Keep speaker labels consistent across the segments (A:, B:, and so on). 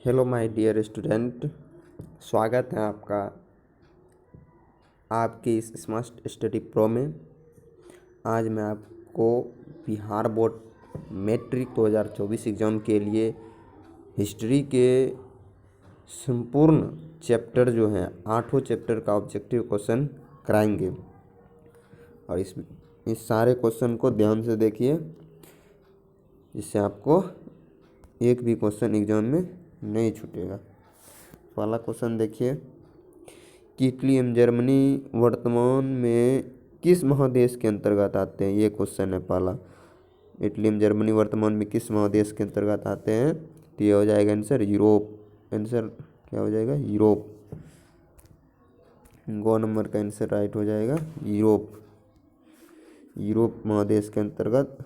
A: Hello my dear student, स्वागत है आपका आपके इस स्मार्ट स्टडी प्रो में। आज मैं आपको बिहार बोर्ड मैट्रिक 2024 एग्ज़ाम के लिए हिस्ट्री के संपूर्ण चैप्टर जो हैं 8 चैप्टर का ऑब्जेक्टिव क्वेश्चन कराएंगे। और इस सारे क्वेश्चन को ध्यान से देखिए, जिससे आपको एक भी क्वेश्चन एग्जाम में नहीं छूटेगा। पहला क्वेश्चन देखिए कि इटली एवं जर्मनी वर्तमान में किस महादेश के अंतर्गत आते हैं। ये क्वेश्चन है पहला। इटली एवं जर्मनी वर्तमान में किस महादेश के अंतर्गत आते हैं, तो ये हो जाएगा आंसर यूरोप। आंसर क्या हो जाएगा? यूरोप। गो नंबर का आंसर राइट हो जाएगा यूरोप। यूरोप महादेश के अंतर्गत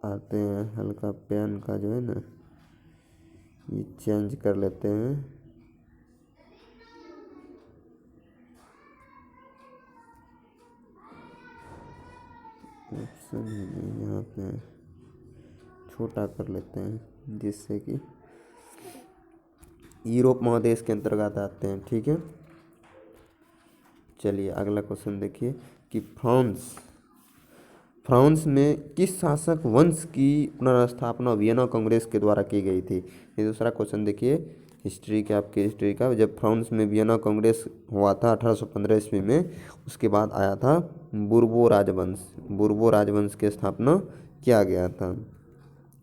A: आते हैं। हल्का पेन का जो है ना, ये चेंज कर लेते हैं। ऑप्शन यहाँ पे छोटा कर लेते हैं, जिससे कि यूरोप महादेश के अंतर्गत आते हैं। ठीक है, चलिए अगला क्वेश्चन देखिए कि फ्रांस में किस शासक वंश की पुनर्स्थापना वियना कांग्रेस के द्वारा की गई थी। ये दूसरा क्वेश्चन देखिए हिस्ट्री के, आपके हिस्ट्री का। जब फ्रांस में वियना कांग्रेस हुआ था 1815 ईस्वी में, उसके बाद आया था बुर्बो राजवंश। बुर्बो राजवंश की स्थापना किया गया था।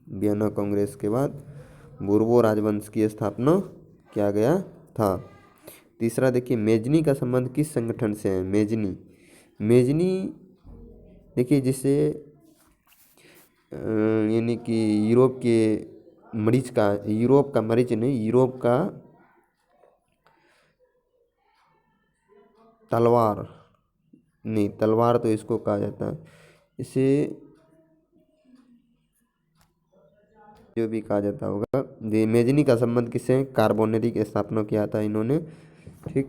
A: वियना कांग्रेस के बाद बुर्बो राजवंश की स्थापना किया गया था। तीसरा देखिए मेजनी का संबंध किस संगठन से है। मेजनी देखिए, जिसे यानी कि यूरोप का मरीच नहीं, यूरोप का तलवार नहीं, तलवार तो इसको कहा जाता है, इसे जो भी कहा जाता होगा। ये मेजनी का संबंध किससे? कार्बोनेरी की स्थापना किया था इन्होंने। ठीक,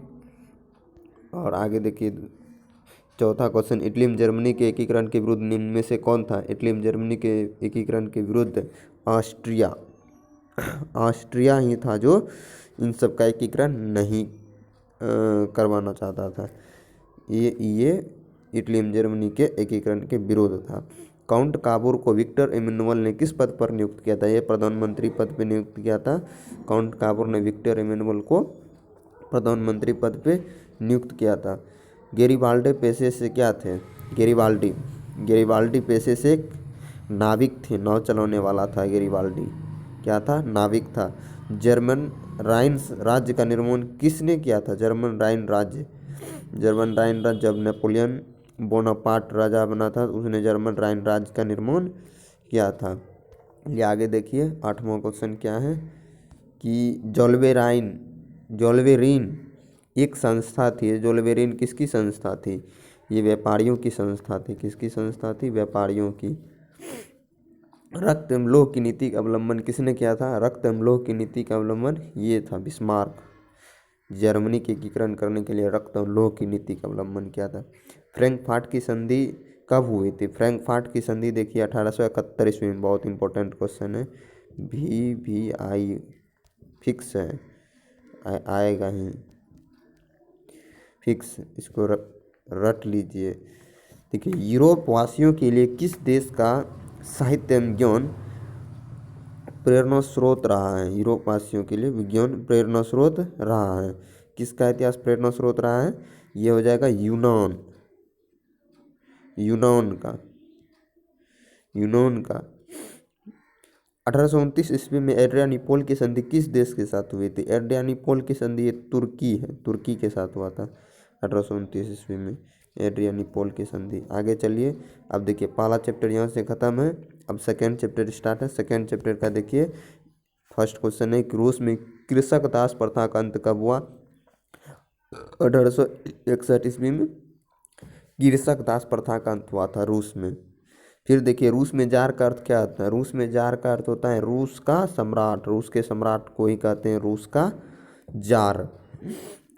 A: और आगे देखिए चौथा क्वेश्चन, इटली एवं जर्मनी के एकीकरण के विरुद्ध निम्न में से कौन था। इटली एवं जर्मनी के एकीकरण के विरुद्ध ऑस्ट्रिया ही था, जो इन सब का एकीकरण नहीं करवाना चाहता था। ये इटली एवं जर्मनी के एकीकरण के विरोध था। काउंट काबूर को विक्टर इमैनुअल ने किस पद पर नियुक्त किया था। ये प्रधानमंत्री पद पर नियुक्त किया था। काउंट काबूर ने विक्टर इमैनुअल को प्रधानमंत्री पद पे नियुक्त किया था। गेरिबाल्डी पेशे से क्या थे? गेरिबाल्डी पेशे से एक नाविक थे, नाव चलाने वाला था गेरिबाल्डी। क्या था? नाविक था। जर्मन राइन राज्य का निर्माण किसने किया था? जर्मन राइन राज्य जब नेपोलियन बोनापार्ट राजा बना था, उसने जर्मन राइन राज्य का निर्माण किया था। ये आगे देखिए 8वां क्वेश्चन क्या है कि जोल्वेरीन एक संस्था थी। जोल्वेरीन किसकी संस्था थी? ये व्यापारियों की संस्था थी। किसकी संस्था थी? व्यापारियों की। रक्त एवं लौह की नीति का अवलंबन किसने किया था? रक्त एवं लौह की नीति का अवलंबन ये था बिस्मार्क। जर्मनी के एकीकरण करने के लिए रक्त और लौह की नीति का अवलंबन किया था। फ्रैंकफर्ट की संधि कब हुई थी? फ्रैंकफर्ट की संधि देखिए 1871 ईस्वी में। बहुत इंपॉर्टेंट क्वेश्चन है। VVI फिक्स है, आएगा ही फिक्स, इसको रट लीजिए। देखिए यूरोप वासियों के लिए किस देश का साहित्य एवं ज्ञान प्रेरणा स्रोत रहा है? यूरोप वासियों के लिए विज्ञान प्रेरणा स्रोत रहा है। किसका इतिहास प्रेरणा स्रोत रहा है? ये हो जाएगा यूनान का। 1829 ईस्वी में एड्रियानिपोल की संधि किस देश के साथ हुई थी? एड्रियानिपोल की संधि ये तुर्की के साथ हुआ था 1829 ईस्वी में, एड्रियानिपोल की संधि। आगे चलिए, अब देखिए पहला चैप्टर यहाँ से खत्म है। अब सेकेंड चैप्टर स्टार्ट है। सेकेंड चैप्टर का देखिए फर्स्ट क्वेश्चन है कि रूस में कृषक दास प्रथा का अंत कब हुआ? 1861 ईस्वी में कृषक दास प्रथा का अंत हुआ था रूस में। फिर देखिए रूस में जार का अर्थ क्या होता है? रूस में जार का अर्थ होता है रूस का सम्राट। रूस के सम्राट को ही कहते हैं रूस का जार।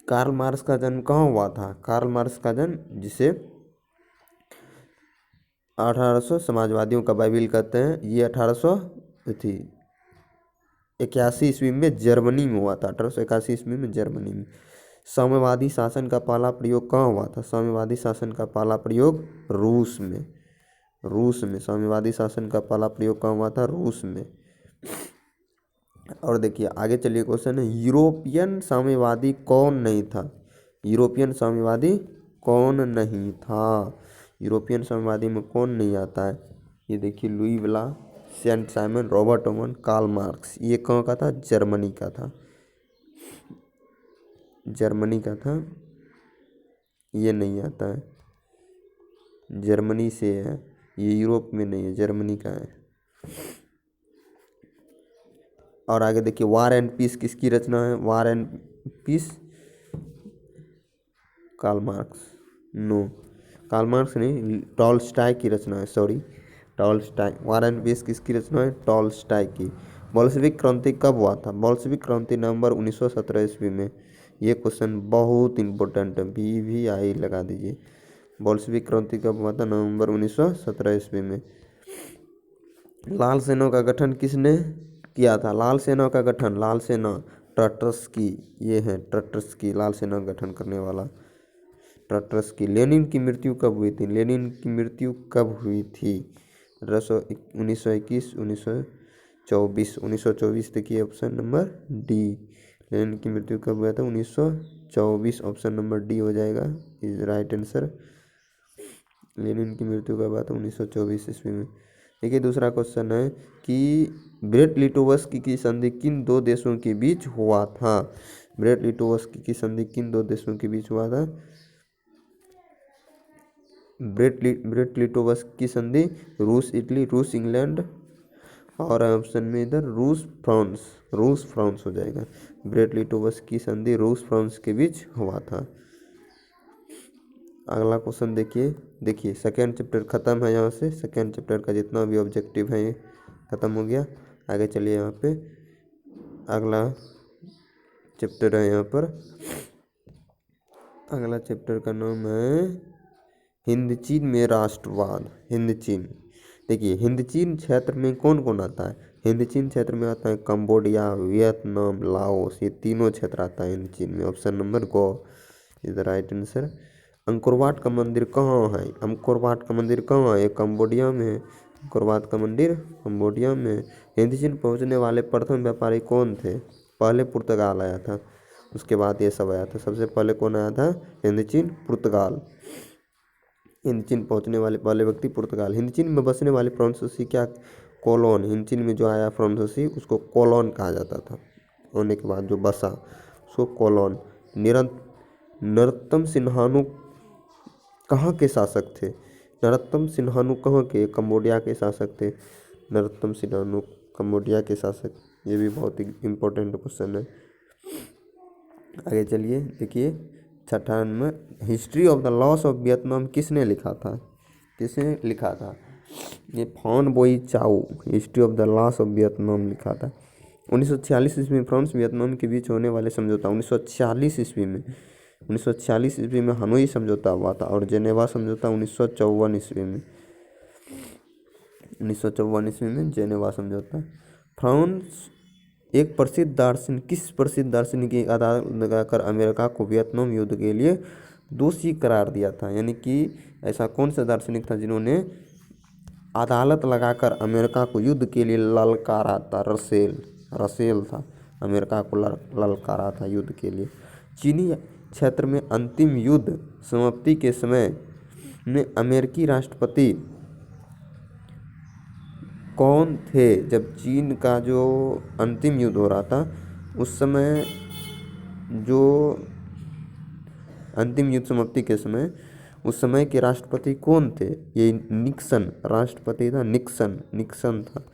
A: कार्ल मार्क्स का जन्म कहाँ हुआ था? कार्ल मार्क्स का जन्म, जिसे 1800 समाजवादियों का बाइबिल कहते हैं, ये 1800 थी ईस्वी में जर्मनी में हुआ था, 1881 ईस्वी में जर्मनी में। साम्यवादी शासन का पहला प्रयोग कहाँ हुआ था? साम्यवादी शासन का पहला प्रयोग रूस में। साम्यवादी शासन का पहला प्रयोग कहाँ हुआ था? रूस में। और देखिए आगे चलिए, क्वेश्चन है यूरोपियन साम्यवादी कौन नहीं था? यूरोपियन साम्यवादी कौन नहीं था? यूरोपियन साम्यवादी में कौन नहीं आता है? ये देखिए, Louis Blanc, Saint Simon, Robert Owen, Karl Marx. ये कहाँ का था? जर्मनी का था। ये नहीं आता है, जर्मनी से है ये, यूरोप में नहीं है, जर्मनी का है। और आगे देखिए, वार एंड पीस किसकी रचना है? War and peace Karl Marx, no, Karl Marx नहीं, टॉलस्टॉय की रचना है, sorry, Tolstoy. War and peace किसकी रचना है? टॉलस्टॉय की। बोल्शेविक क्रांति कब हुआ था? बोल्शेविक क्रांति नवंबर 1917 ईस्वी में। ये क्वेश्चन बहुत इंपॉर्टेंट है, VVI लगा दीजिए। बोल्शेविक क्रांति कब हुआ था? नवंबर 1917 ईस्वी में। लाल सेना का गठन किसने किया था? लाल सेना का गठन, लाल सेना, ट्रॉट्स्की, ये है ट्रॉट्स्की, लाल सेना का गठन करने वाला ट्रॉट्स्की। लेनिन की मृत्यु कब हुई थी? लेनिन की मृत्यु कब हुई थी? 1921, 1924, 1924 देखिए, ऑप्शन नंबर डी। लेनिन की मृत्यु कब हुआ था? 1924, ऑप्शन नंबर डी हो जाएगा, इज राइट आंसर। लेनिन की मृत्यु कब हुआ था? 1924 ईस्वी में। देखिए दूसरा क्वेश्चन है कि ब्रेट लिटोवस्की की संधि किन दो देशों के बीच हुआ था? ब्रेट लिटोवस्की की संधि किन दो देशों के बीच हुआ था? ब्रेट लिटोवस्की की संधि रूस इटली, रूस इंग्लैंड, और ऑप्शन में इधर रूस फ्रांस हो जाएगा। ब्रेट लिटोवस्की की संधि रूस फ्रांस के बीच हुआ था। अगला क्वेश्चन देखिए सेकेंड चैप्टर खत्म है। यहाँ से सेकेंड चैप्टर का जितना भी ऑब्जेक्टिव है ये खत्म हो गया। आगे चलिए, यहाँ पे अगला चैप्टर है, यहाँ पर अगला चैप्टर का नाम है हिंद चीन में राष्ट्रवाद। हिंद चीन, देखिए हिंद चीन क्षेत्र में कौन कौन आता है? हिंद चीन क्षेत्र में आता है कंबोडिया, वियतनाम, लाओस, ये तीनों क्षेत्र आता है हिंद चीन में। Option number go is the right answer. Angkor Wat का मंदिर कहाँ है? अंकोरवाट का मंदिर कहाँ है? कंबोडिया में है। अंकोरवाट का मंदिर कंबोडिया में। हिंद चीन पहुँचने वाले प्रथम व्यापारी कौन थे? पहले पुर्तगाल आया था, उसके बाद ये सब आया था। सबसे पहले कौन आया था? हिंद चीन, पुर्तगाल। हिंद चीन पहुँचने वाले पहले व्यक्ति पुर्तगाल। हिंद चीन में बसने वाले फ्रांसीसी क्या कॉलोन, हिंद चीन में जो आया फ्रांसीसी उसको कॉलोन कहा जाता था। होने के बाद जो बसा उसको कॉलोन। नरोत्तम सिन्हानु कहाँ के शासक थे? नरोत्तम सिन्हानु कहाँ के? कंबोडिया के शासक थे। नरोत्तम सिन्हानु कंबोडिया के शासक। ये भी बहुत ही इम्पोर्टेंट क्वेश्चन है। आगे चलिए, देखिए छठा number, history of the loss of Vietnam किसने लिखा था? ये Phan Boi Chau history of the loss of Vietnam लिखा था। 1946 ईस्वी में फ्रांस वियतनाम के बीच होने वाले समझौता 1946 ईस्वी में हनोई समझौता हुआ था, और जेनेवा समझौता 1954 ईस्वी में। 1954 ईस्वी में जेनेवा समझौता। फ्रांस एक किस प्रसिद्ध दार्शनिक की अदालत लगाकर अमेरिका को वियतनाम युद्ध के लिए दोषी करार दिया था? यानी कि ऐसा कौन सा दार्शनिक था जिन्होंने अदालत लगाकर अमेरिका को युद्ध के लिए ललकारा था? रसेल था, अमेरिका को ललकारा था युद्ध के लिए। चीनी क्षेत्र में अंतिम युद्ध समाप्ति के समय में अमेरिकी राष्ट्रपति कौन थे? जब चीन का जो अंतिम युद्ध हो रहा था उस समय जो अंतिम युद्ध समाप्ति के समय उस समय के राष्ट्रपति कौन थे? ये निक्सन राष्ट्रपति था, निक्सन था।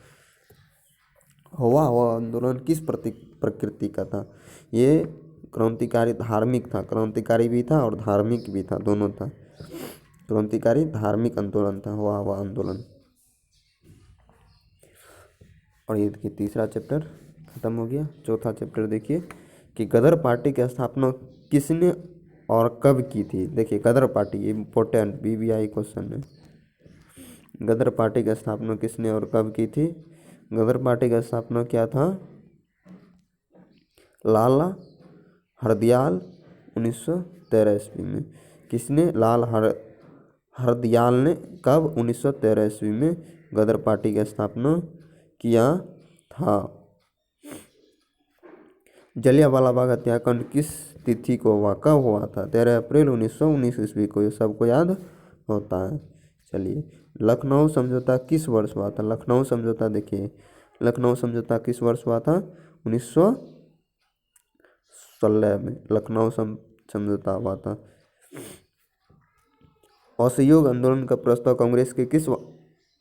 A: हुआ आंदोलन किस प्रकृति का था? ये क्रांतिकारी धार्मिक था, क्रांतिकारी भी था और धार्मिक भी था, दोनों था। क्रांतिकारी धार्मिक आंदोलन था हुआ आंदोलन। और ये देखिए तीसरा चैप्टर खत्म हो गया। चौथा चैप्टर देखिए कि गदर पार्टी की स्थापना किसने और कब की थी? देखिए गदर पार्टी, ये इम्पोर्टेंट BBI क्वेश्चन है। गदर पार्टी की स्थापना किसने और कब की थी? गदर पार्टी का स्थापना क्या था? लाला हरदयाल 1913 ईस्वी में। किसने? हरदयाल ने कब? 1913 ईस्वी में गदर पार्टी का स्थापना किया था। जलियांवाला बाग हत्याकांड किस तिथि को हुआ? कब हुआ था? 13 अप्रैल 1919 ईस्वी को। ये सबको याद होता है। चलिए, लखनऊ समझौता किस वर्ष हुआ था? लखनऊ समझौता देखिए, लखनऊ समझौता किस वर्ष हुआ था? 1916 में लखनऊ समझौता हुआ था। असहयोग आंदोलन का प्रस्ताव कांग्रेस के किस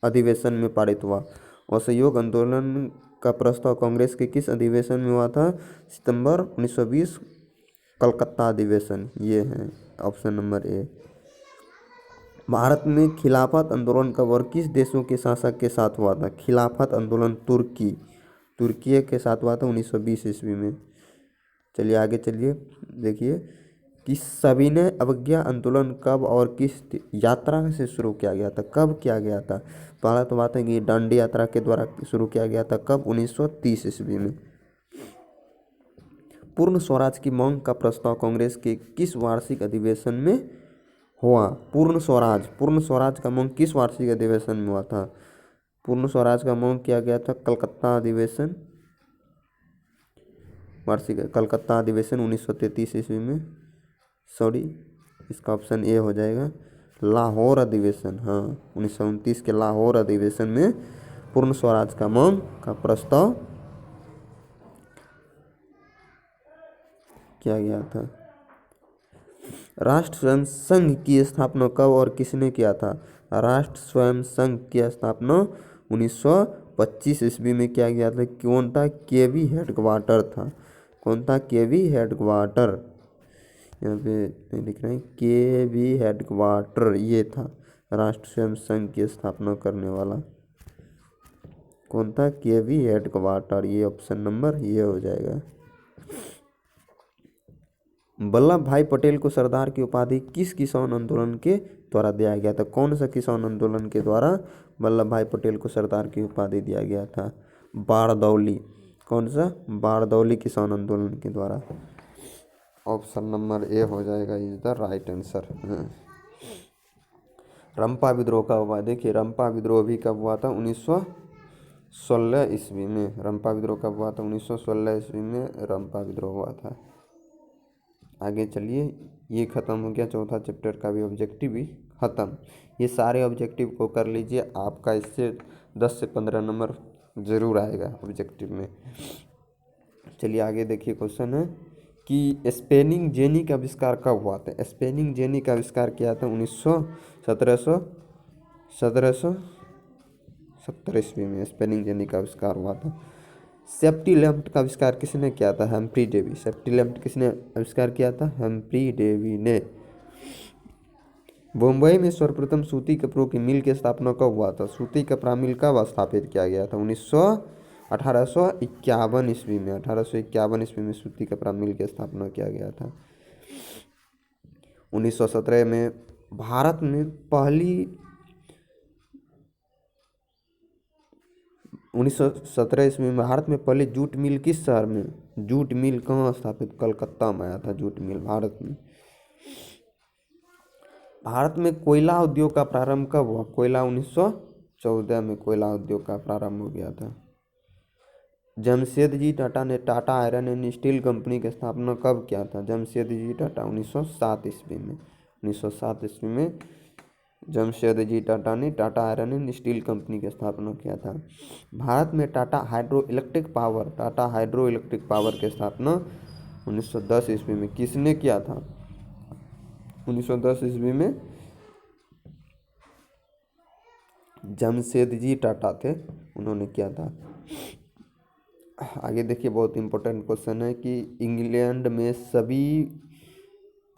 A: अधिवेशन में पारित हुआ? असहयोग आंदोलन का प्रस्ताव कांग्रेस के किस अधिवेशन में हुआ था? सितंबर 1920 कलकत्ता अधिवेशन। ये है ऑप्शन नंबर ए। भारत में खिलाफत आंदोलन का और किस देशों के शासक के साथ हुआ था? खिलाफत आंदोलन तुर्की के साथ हुआ था 1920 ईस्वी में। चलिए आगे चलिए, देखिए कि सविनय अवज्ञा आंदोलन कब और किस यात्रा से शुरू किया गया था? कब किया गया था? पहला तो बात है कि दांडी यात्रा के द्वारा शुरू किया गया था। कब? 1930 ईस्वी में। पूर्ण स्वराज की मांग का प्रस्ताव कांग्रेस के किस वार्षिक अधिवेशन में हुआ? पूर्ण स्वराज का मांग किस वार्षिक अधिवेशन में हुआ था? पूर्ण स्वराज का मांग किया गया था कलकत्ता अधिवेशन, वार्षिक कलकत्ता अधिवेशन 1933 ईस्वी में। सॉरी, इसका ऑप्शन ए हो जाएगा। लाहौर अधिवेशन, हाँ 1929 के लाहौर अधिवेशन में पूर्ण स्वराज का मांग का प्रस्ताव किया गया था। राष्ट्र स्वयं संघ की स्थापना कब और किसने किया था? राष्ट्र स्वयं संघ की स्थापना 1925 ईस्वी में किया गया था। कौन था? केवी हेडक्वार्टर था। कौन था? केवी हेडक्वार्टर। यहाँ पे नहीं लिख रहे हैं, केवी हेडक्वार्टर ये था राष्ट्र स्वयं संघ की स्थापना करने वाला। कौन था? केवी हेडक्वार्टर। ये ऑप्शन नंबर ये हो जाएगा। वल्लभ भाई पटेल को सरदार की उपाधि किस किसान आंदोलन के द्वारा दिया गया था? कौन सा किसान आंदोलन के द्वारा वल्लभ भाई पटेल को सरदार की उपाधि दिया गया था? बारदौली। कौन सा? बारदौली किसान आंदोलन के द्वारा। ऑप्शन नंबर ए हो जाएगा इज द राइट आंसर। रंपा विद्रोह कब हुआ? देखिए, रंपा विद्रोह भी कब हुआ था? 1916 ईस्वी में। रंपा विद्रोह कब हुआ था? 1916 ईस्वी में रंपा विद्रोह हुआ था। आगे चलिए, ये ख़त्म हो गया चौथा चैप्टर का भी ऑब्जेक्टिव भी ख़त्म। ये सारे ऑब्जेक्टिव को कर लीजिए, आपका इससे 10 से 15 नंबर ज़रूर आएगा ऑब्जेक्टिव में। चलिए आगे देखिए, क्वेश्चन है कि स्पेनिंग जेनी का आविष्कार कब हुआ था? स्पेनिंग जेनी का आविष्कार किया था 1770 ईस्वी में स्पेनिंग जेनी का आविष्कार हुआ था। सेफ्टी लैंप का आविष्कार किसने किया था? Humphry Davy. सेफ्टी लैंप किसने आविष्कार किया था? हम्फ्री डेवी ने। मुंबई में सर्वप्रथम सूती कपड़ों की मिल की स्थापना कब हुआ था? सूती कपड़ा मिल कब स्थापित किया गया था? 1851 ईस्वी में। 1851 ईस्वी में सूती कपड़ा मिल की स्थापना किया गया था। 1917 में भारत में पहली 1917 ईस्वी में भारत में पहले जूट मिल किस शहर में? जूट मिल कहाँ स्थापित? कलकत्ता में आया था जूट मिल भारत में। भारत में कोयला उद्योग का प्रारंभ कब हुआ? कोयला 1914 में कोयला उद्योग का प्रारंभ हो गया था। जमशेदजी टाटा ने Tata iron and steel company की स्थापना कब किया था? जमशेदजी टाटा 1907 ईस्वी में। 1907 ईस्वी में जमशेदजी टाटा ने Tata iron and steel company की स्थापना किया था। भारत में टाटा हाइड्रो इलेक्ट्रिक पावर की स्थापना 1910 ईस्वी में किसने किया था? 1910 ईस्वी में जमशेदजी टाटा थे, उन्होंने किया था। आगे देखिए, बहुत इंपॉर्टेंट क्वेश्चन है कि इंग्लैंड में सभी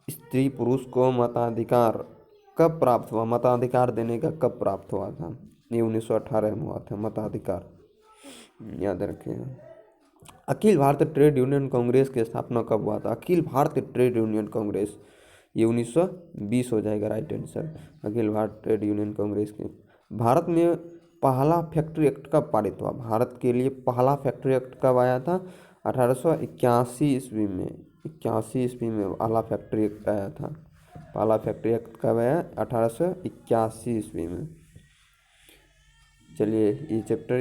A: स्त्री पुरुष को मताधिकार कब प्राप्त हुआ? मताधिकार देने का कब प्राप्त हुआ था? ये 1918 में हुआ था मताधिकार, याद रखिएगा। अखिल भारतीय ट्रेड यूनियन कांग्रेस की स्थापना कब हुआ था? अखिल भारतीय ट्रेड यूनियन कांग्रेस, ये 1920 हो जाएगा right answer. Akhil Bharatiya trade union Congress के। भारत में पहला फैक्ट्री एक्ट कब पारित हुआ? भारत के लिए पहला फैक्ट्री एक्ट कब आया था? 1881 ईस्वी में, 81 ईस्वी में पहला फैक्ट्री एक्ट आया था। पहला फैक्ट्री एक्ट कब आया? 1881 ईस्वी में। चलिए, ये चैप्टर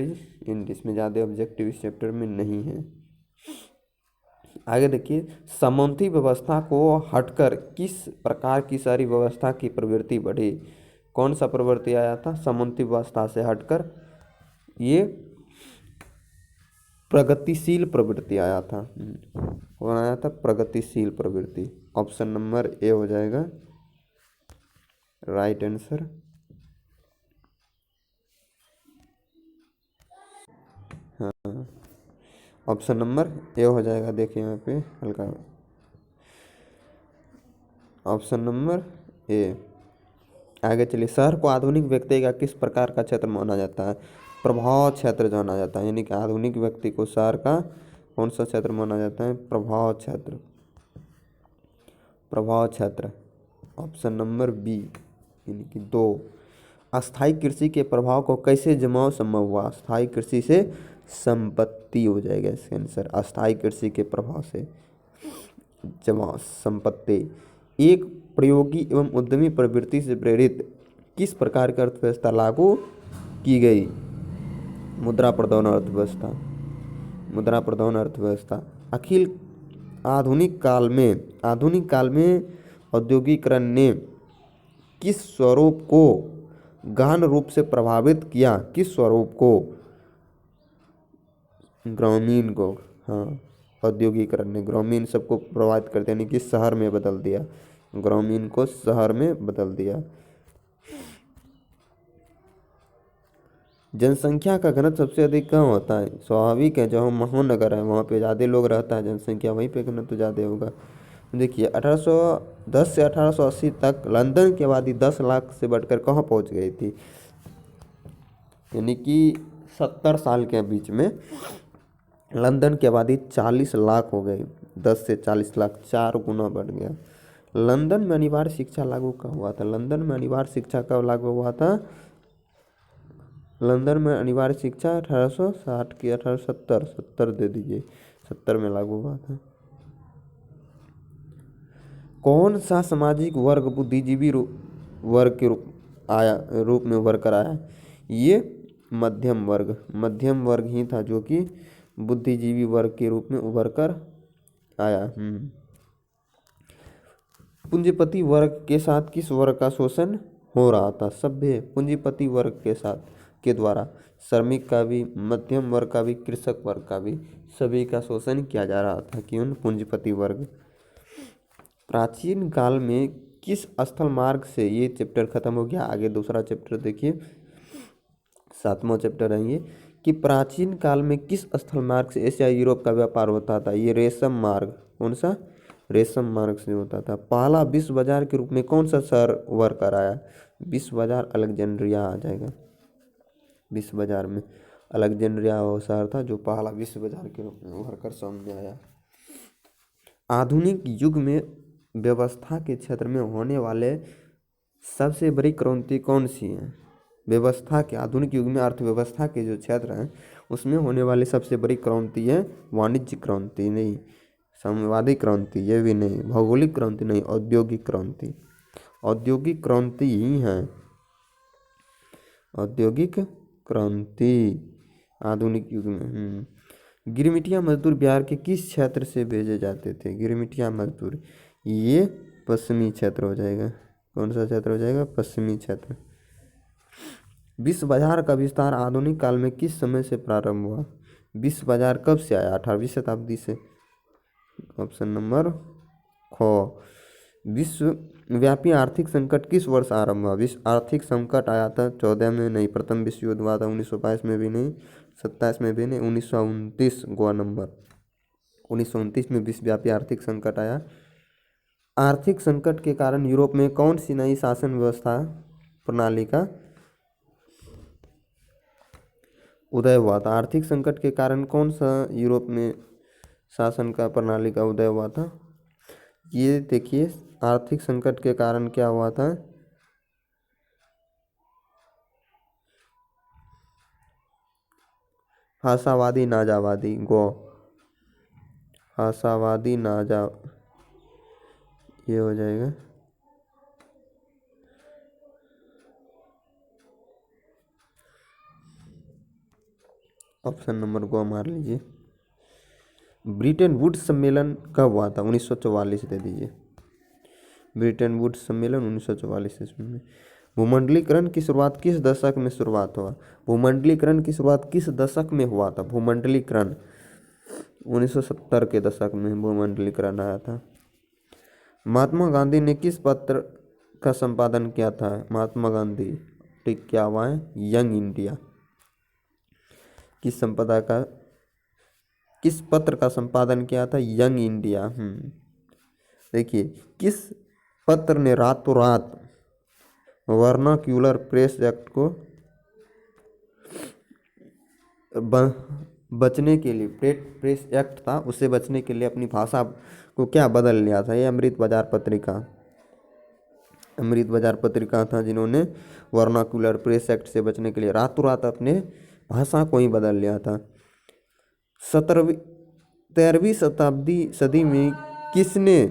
A: इसमें ज़्यादा ऑब्जेक्टिव इस चैप्टर में नहीं है। आगे देखिए, सामंती व्यवस्था को हटकर किस प्रकार की सारी व्यवस्था की प्रवृत्ति बढ़ी? कौन सा प्रवृत्ति आया था सामंती व्यवस्था से हटकर? ये प्रगतिशील प्रवृत्ति आया था। कौन आया था? प्रगतिशील प्रवृत्ति। ऑप्शन नंबर ए हो जाएगा राइट आंसर। हाँ, ऑप्शन नंबर ए हो जाएगा। देखिए यहाँ पे हल्का, ऑप्शन नंबर ए। आगे चलिए, शहर को आधुनिक व्यक्ति का किस प्रकार का क्षेत्र माना जाता है? प्रभाव क्षेत्र जाना जाता है। यानी कि आधुनिक व्यक्ति को शहर का कौन सा क्षेत्र माना जाता है? प्रभाव क्षेत्र। प्रभाव क्षेत्र, ऑप्शन नंबर बी यानी कि 2। अस्थायी कृषि के प्रभाव को कैसे जमाव संभव हुआ? अस्थायी कृषि से संपत्ति हो जाएगा इसका आंसर। अस्थायी कृषि के प्रभाव से जमाव संपत्ति। एक प्रयोगी एवं उद्यमी प्रवृत्ति से प्रेरित किस प्रकार की अर्थव्यवस्था लागू की गई? मुद्रा प्रधान अर्थव्यवस्था। मुद्रा प्रधान अर्थव्यवस्था। अखिल आधुनिक काल में औद्योगिकरण ने किस स्वरूप को गहन रूप से प्रभावित किया? किस स्वरूप को? ग्रामीण को। हाँ, औद्योगिकरण ने ग्रामीण सबको प्रभावित करते यानी कि शहर में बदल दिया। ग्रामीण को शहर में बदल दिया। जनसंख्या का घनत्व सबसे अधिक कहाँ होता है? स्वाभाविक है, जहाँ महानगर है वहाँ पे ज़्यादा लोग रहता है, जनसंख्या वहीं पे घनत्व ज़्यादा होगा। देखिए, 1810 से 1880 तक लंदन की आबादी 10 लाख से बढ़कर कहाँ पहुँच गई थी? यानी कि 70 साल के बीच में लंदन की आबादी 40 लाख हो गई। 10 से 40 लाख, 4 गुना बढ़ गया। लंदन में अनिवार्य शिक्षा लागू कब हुआ था? लंदन में अनिवार्य शिक्षा कब लागू हुआ था? लंदन में अनिवार्य शिक्षा 1860 की 1870 दे दीजिए, 70 में लागू हुआ था। कौन सा सामाजिक वर्ग बुद्धिजीवी वर्ग के रूप में उभर कर आया? ये मध्यम वर्ग। मध्यम वर्ग ही था जो कि बुद्धिजीवी वर्ग के रूप में उभर कर आया। पूंजीपति वर्ग के साथ किस वर्ग का शोषण हो रहा था? सभ्य पूंजीपति वर्ग के साथ के द्वारा श्रमिक का भी, मध्यम वर्ग का भी, कृषक वर्ग का भी, सभी का शोषण किया जा रहा था। क्यों? पूंजीपति वर्ग। प्राचीन काल में किस स्थल मार्ग से, ये चैप्टर खत्म हो गया। आगे दूसरा चैप्टर देखिए, 7वां चैप्टर है ये, कि प्राचीन काल में किस स्थल मार्ग से एशिया यूरोप का व्यापार होता था? ये रेशम मार्ग। कौन सा? रेशम मार्ग से होता था। पहला विश्व बाजार के रूप में कौन सा शहर उभर कर आया? विश्व बाजार अलेक्जेंड्रिया आ जाएगा। विश्व बाजार में अलेक्जेंड्रिया वो शहर था जो पहला विश्व बाजार के रूप में उभर कर सामने आया। आधुनिक युग में व्यवस्था के क्षेत्र में होने वाले सबसे बड़ी क्रांति कौन सी है? व्यवस्था के, आधुनिक युग में अर्थव्यवस्था के जो क्षेत्र हैं उसमें होने वाली सबसे बड़ी क्रांति है वाणिज्य क्रांति नहीं, साम्यवादी क्रांति ये भी नहीं, भौगोलिक क्रांति नहीं, औद्योगिक क्रांति। औद्योगिक क्रांति ही है, औद्योगिक क्रांति आधुनिक युग में। गिरमिटिया मजदूर बिहार के किस क्षेत्र से भेजे जाते थे? गिरमिटिया मजदूर ये पश्चिमी क्षेत्र हो जाएगा। कौन सा क्षेत्र हो जाएगा? पश्चिमी क्षेत्र। विश्व बाजार का विस्तार आधुनिक काल में किस समय से प्रारंभ हुआ? विश्व बाजार कब से आया? 18वीं शताब्दी से। ऑप्शन नंबर ख। विश्वव्यापी आर्थिक संकट किस वर्ष आरंभ हुआ? विश्व आर्थिक संकट आया था 14 में नहीं, प्रथम विश्व युद्ध हुआ था 1922 में भी नहीं, 27 में भी नहीं, 1929 गोवा नंबर 1929 में विश्वव्यापी आर्थिक संकट आया। आर्थिक संकट के कारण यूरोप में कौन सी नई शासन व्यवस्था प्रणाली का उदय हुआ था? आर्थिक संकट के कारण कौन सा यूरोप में शासन का प्रणाली का उदय हुआ था? ये देखिए, आर्थिक संकट के कारण क्या हुआ था? भाषावादी नाजावादी गो। आशावादी नाजा, ये हो जाएगा। ऑप्शन नंबर को मार लीजिए। ब्रिटेन वुड्स सम्मेलन कब हुआ था? 1944 दे दीजिए। ब्रिटेन वुड्स सम्मेलन 1944 ईस्वी में। भूमंडलीकरण की शुरुआत किस दशक में शुरुआत हुआ? भूमंडलीकरण की शुरुआत किस दशक में हुआ था? भूमंडलीकरण 1970 के दशक में भूमंडलीकरण आया था। महात्मा गांधी ने किस पत्र का संपादन किया था? महात्मा गांधी ठीक क्या हुआ है? Young India. किस पत्र का संपादन किया था? Young India. देखिए, किस पत्र ने रातों रात वर्नाक्यूलर प्रेस एक्ट को बचने के लिए, प्रेस एक्ट था उससे बचने के लिए अपनी भाषा को क्या बदल लिया था? ये अमृत बाजार पत्रिका था जिन्होंने वर्नाक्यूलर प्रेस एक्ट से बचने के लिए रातों रात अपने भाषा को ही बदल लिया था। 13वीं सदी में किसने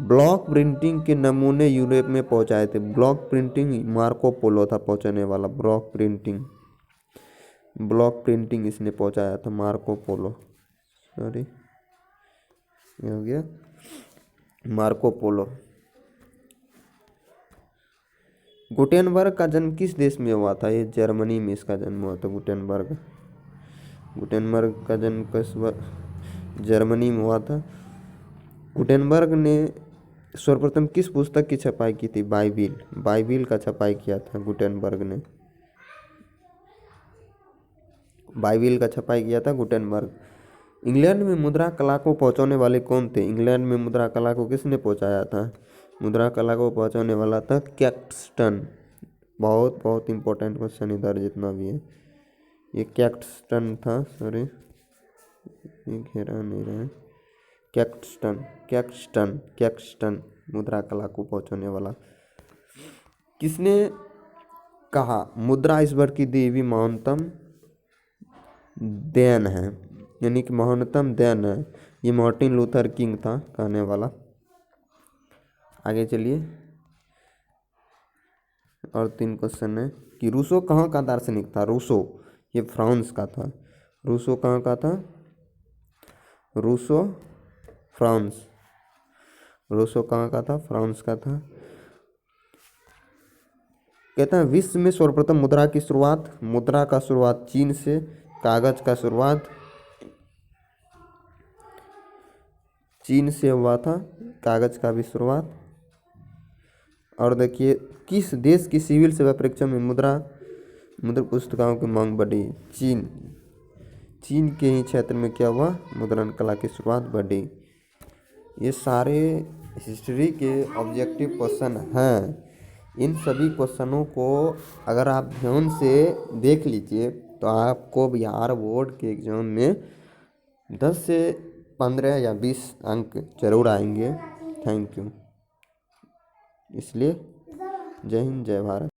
A: ब्लॉक प्रिंटिंग के नमूने यूरोप में पहुंचाए थे? ब्लॉक प्रिंटिंग मार्को पोलो था पहुंचाने वाला। ब्लॉक प्रिंटिंग इसने पहुंचाया था, मार्को पोलो। सॉरी, ये हो गया मार्को पोलो। गुटेनबर्ग का जन्म किस देश में हुआ था? ये जर्मनी में इसका जन्म हुआ था। गुटेनबर्ग का जन्म जर्मनी में हुआ था। गुटेनबर्ग ने सर्वप्रथम किस पुस्तक की छपाई की थी? बाइबिल का छपाई किया था गुटेनबर्ग ने। बाइबिल का छपाई किया था गुटेनबर्ग। इंग्लैंड में मुद्रा कला को पहुंचाने वाले कौन थे? इंग्लैंड में मुद्रा कला को किसने पहुंचाया था? मुद्रा कला को पहुंचाने वाला था कैक्सटन। बहुत बहुत इंपॉर्टेंट क्वेश्चन इधर जितना भी है, ये कैक्सटन था। सॉरी, ये घेरा नहीं रहा है। कैक्सटन मुद्रा कला को पहुंचाने वाला। किसने कहा मुद्रा ईश्वर की देवी महानतम देन है, यानी कि महानतम देन है? ये मार्टिन लूथर किंग था कहने वाला। आगे चलिए, और 3 क्वेश्चन है कि रूसो कहाँ का दार्शनिक था? रूसो ये फ्रांस का था। रूसो कहाँ का था? रूसो कहाँ का था? फ्रांस का था। कहते हैं विश्व में सर्वप्रथम मुद्रा का शुरुआत चीन से। कागज का शुरुआत चीन से हुआ था, कागज का भी शुरुआत। और देखिए, किस देश की सिविल सेवा परीक्षा में मुद्रा पुस्तिकाओं की मांग बढ़ी? चीन के ही क्षेत्र में क्या हुआ? मुद्रण कला की शुरुआत बढ़ी। ये सारे हिस्ट्री के ऑब्जेक्टिव क्वेश्चन हैं। इन सभी क्वेश्चनों को अगर आप ध्यान से देख लीजिए तो आपको बिहार बोर्ड के एग्ज़ाम में 10 से 15 या 20 अंक जरूर आएंगे। Thank you. इसलिए जय हिंद, जय भारत।